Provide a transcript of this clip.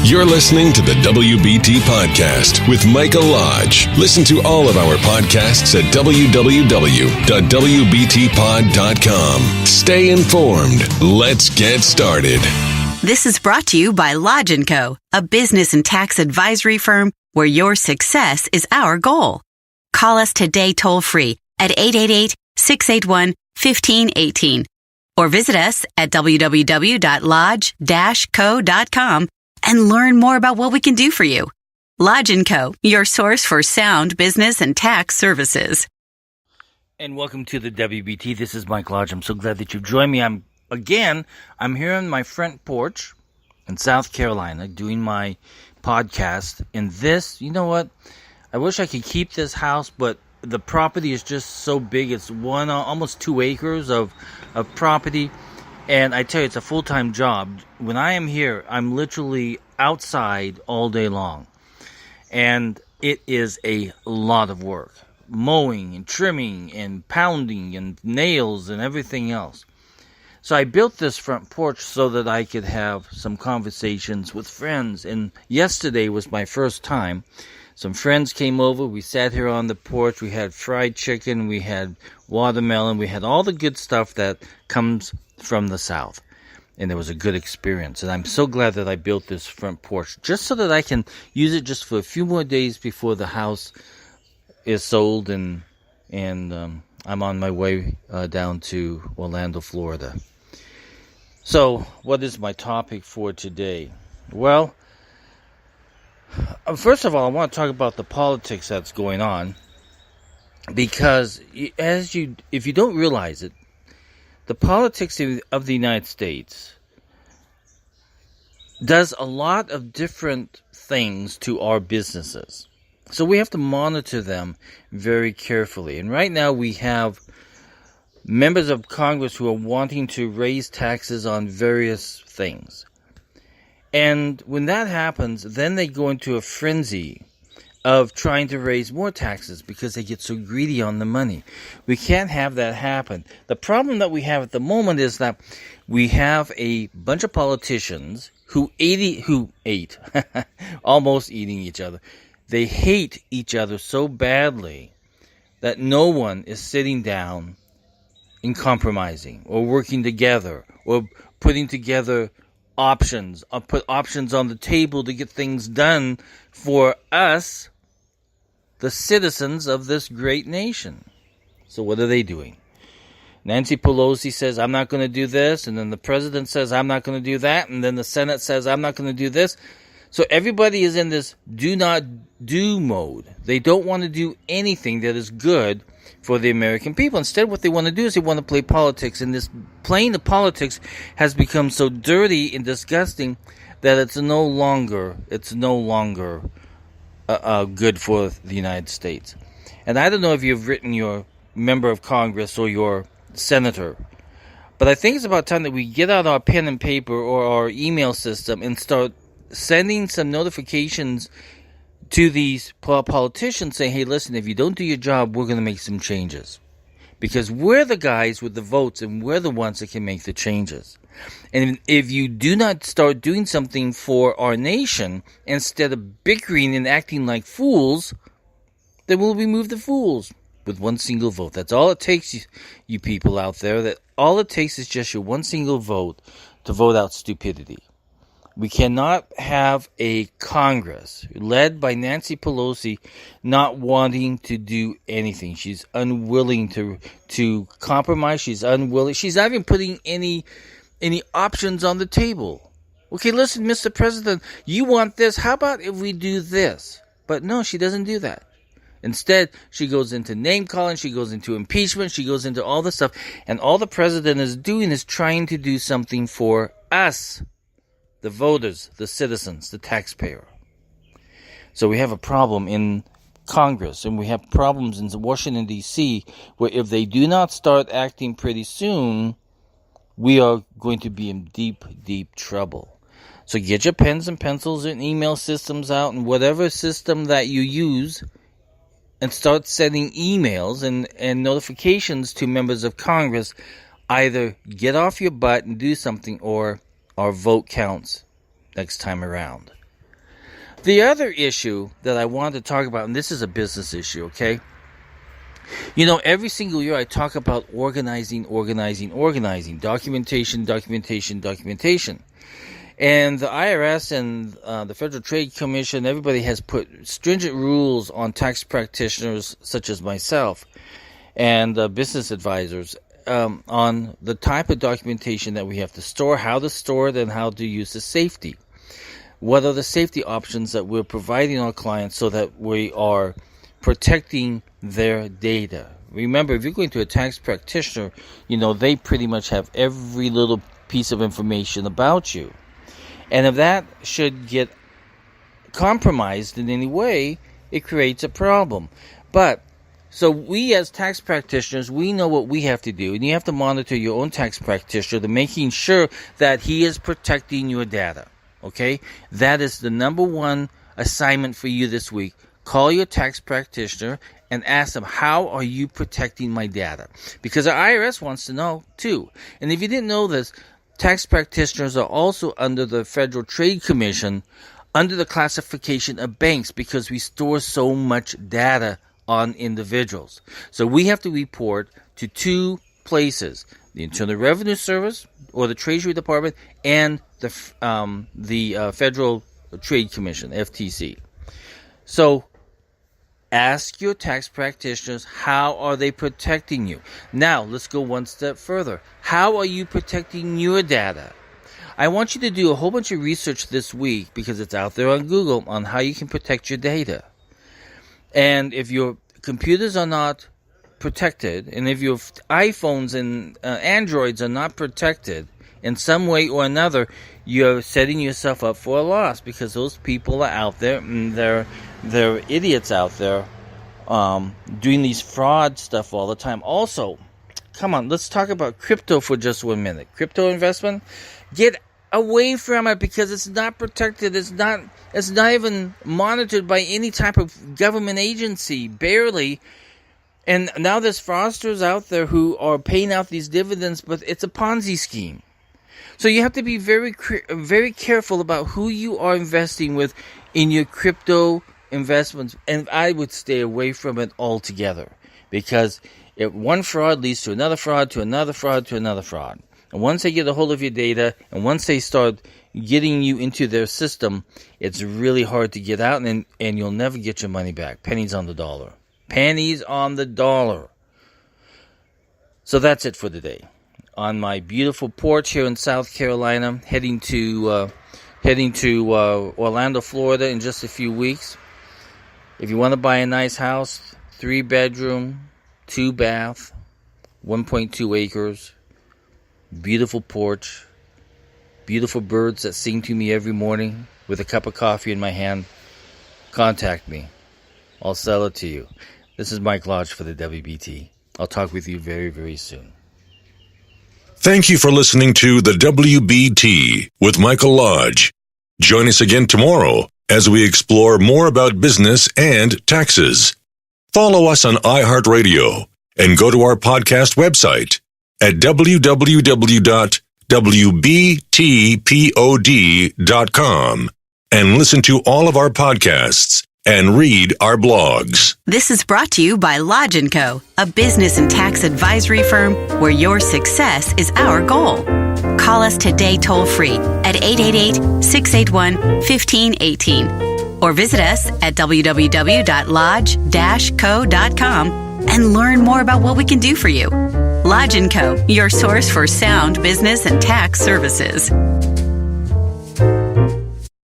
You're listening to the WBT Podcast with Michael Lodge. Listen to all of our podcasts at www.wbtpod.com. Stay informed. Let's get started. This is brought to you by Lodge & Co., a business and tax advisory firm where your success is our goal. Call us today toll-free at 888-681-1518 or visit us at www.lodge-co.com and learn more about what we can do for you. Lodge & Co., your source for sound business and tax services. And welcome to the WBT. This is Mike Lodge. I'm so glad that you've joined me. I'm here on my front porch in South Carolina doing my podcast. And this, you know what? I wish I could keep this house, but the property is just so big. It's almost 2 acres of property. And I tell you, it's a full-time job. When I am here, I'm literally outside all day long. And it is a lot of work. Mowing and trimming and pounding and nails and everything else. So I built this front porch so that I could have some conversations with friends. And yesterday was my first time. Some friends came over. We sat here on the porch. We had fried chicken. We had watermelon. We had all the good stuff that comes from the South. And it was a good experience. And I'm so glad that I built this front porch just so that I can use it just for a few more days before the house is sold. And I'm on my way down to Orlando, Florida. So what is my topic for today? Well, first of all, I want to talk about the politics that's going on, because if you don't realize it, the politics of the United States does a lot of different things to our businesses. So we have to monitor them very carefully. And right now we have members of Congress who are wanting to raise taxes on various things. And when that happens, then they go into a frenzy of trying to raise more taxes because they get so greedy on the money. We can't have that happen. The problem that we have at the moment is that we have a bunch of politicians who ate almost eating each other. They hate each other so badly that no one is sitting down and compromising or working together or putting together options, or put options on the table to get things done for us, the citizens of this great nation. So what are they doing? Nancy Pelosi says, I'm not going to do this, and then the president says, I'm not going to do that, and then the Senate says, I'm not going to do this. So everybody is in this do not do mode. They don't want to do anything that is good for the American people. Instead, what they want to do is they want to play politics. And this playing the politics has become so dirty and disgusting that it's no longer good for the United States. And I don't know if you've written your member of Congress or your senator, but I think it's about time that we get out our pen and paper or our email system and start sending some notifications to these politicians saying, hey, listen, if you don't do your job, we're going to make some changes. Because we're the guys with the votes, and we're the ones that can make the changes. And if you do not start doing something for our nation, instead of bickering and acting like fools, then we'll remove the fools with one single vote. That's all it takes, you people out there. That all it takes is just your one single vote to vote out stupidity. We cannot have a Congress led by Nancy Pelosi not wanting to do anything. She's unwilling to compromise. She's unwilling. She's not even putting any options on the table. Okay, listen, Mr. President, you want this. How about if we do this? But no, she doesn't do that. Instead, she goes into name calling, she goes into impeachment, she goes into all this stuff. And all the president is doing is trying to do something for us. The voters, the citizens, the taxpayer. So we have a problem in Congress, and we have problems in Washington, D.C., where if they do not start acting pretty soon, we are going to be in deep, deep trouble. So get your pens and pencils and email systems out and whatever system that you use, and start sending emails and notifications to members of Congress. Either get off your butt and do something, or our vote counts next time around. The other issue that I wanted to talk about, and this is a business issue, okay? You know, every single year I talk about organizing, documentation. And the IRS and the Federal Trade Commission, everybody has put stringent rules on tax practitioners such as myself and business advisors on the type of documentation that we have to store, how to store it, and how to use the safety. What are the safety options that we're providing our clients so that we are protecting their data? Remember, if you're going to a tax practitioner, you know, they pretty much have every little piece of information about you. And if that should get compromised in any way, it creates a problem. But, so we as tax practitioners, we know what we have to do. And you have to monitor your own tax practitioner to making sure that he is protecting your data. Okay? That is the number one assignment for you this week. Call your tax practitioner and ask them, how are you protecting my data? Because the IRS wants to know too. And if you didn't know this, tax practitioners are also under the Federal Trade Commission, under the classification of banks, because we store so much data on individuals. So we have to report to two places, the Internal Revenue Service or the Treasury Department and the Federal Trade Commission, FTC. So ask your tax practitioners, how are they protecting you? Now, let's go one step further. How are you protecting your data? I want you to do a whole bunch of research this week, because it's out there on Google, on how you can protect your data. And if your computers are not protected, and if your iPhones and Androids are not protected in some way or another, you're setting yourself up for a loss, because those people are out there, and they're idiots out there doing these fraud stuff all the time. Also, come on, let's talk about crypto for just 1 minute. Crypto investment, get away from it, because it's not protected. It's not even monitored by any type of government agency, barely. And now there's fraudsters out there who are paying out these dividends, but it's a Ponzi scheme. So you have to be very, very careful about who you are investing with in your crypto investments. And I would stay away from it altogether, because if one fraud leads to another fraud, to another fraud, to another fraud. And once they get a hold of your data, and once they start getting you into their system, it's really hard to get out, and you'll never get your money back. Pennies on the dollar. Pennies on the dollar. So that's it for today. On my beautiful porch here in South Carolina, heading to Orlando, Florida in just a few weeks. If you want to buy a nice house, 3-bedroom, 2-bath, 1.2 acres, beautiful porch, beautiful birds that sing to me every morning with a cup of coffee in my hand, contact me. I'll sell it to you. This is Mike Lodge for the WBT. I'll talk with you very, very soon. Thank you for listening to the WBT with Michael Lodge. Join us again tomorrow as we explore more about business and taxes. Follow us on iHeartRadio and go to our podcast website at www.wbtpod.com and listen to all of our podcasts and read our blogs. This is brought to you by Lodge & Co., a business and tax advisory firm where your success is our goal. Call us today toll-free at 888-681-1518 or visit us at www.lodge-co.com and learn more about what we can do for you. Lodge & Co., your source for sound business and tax services.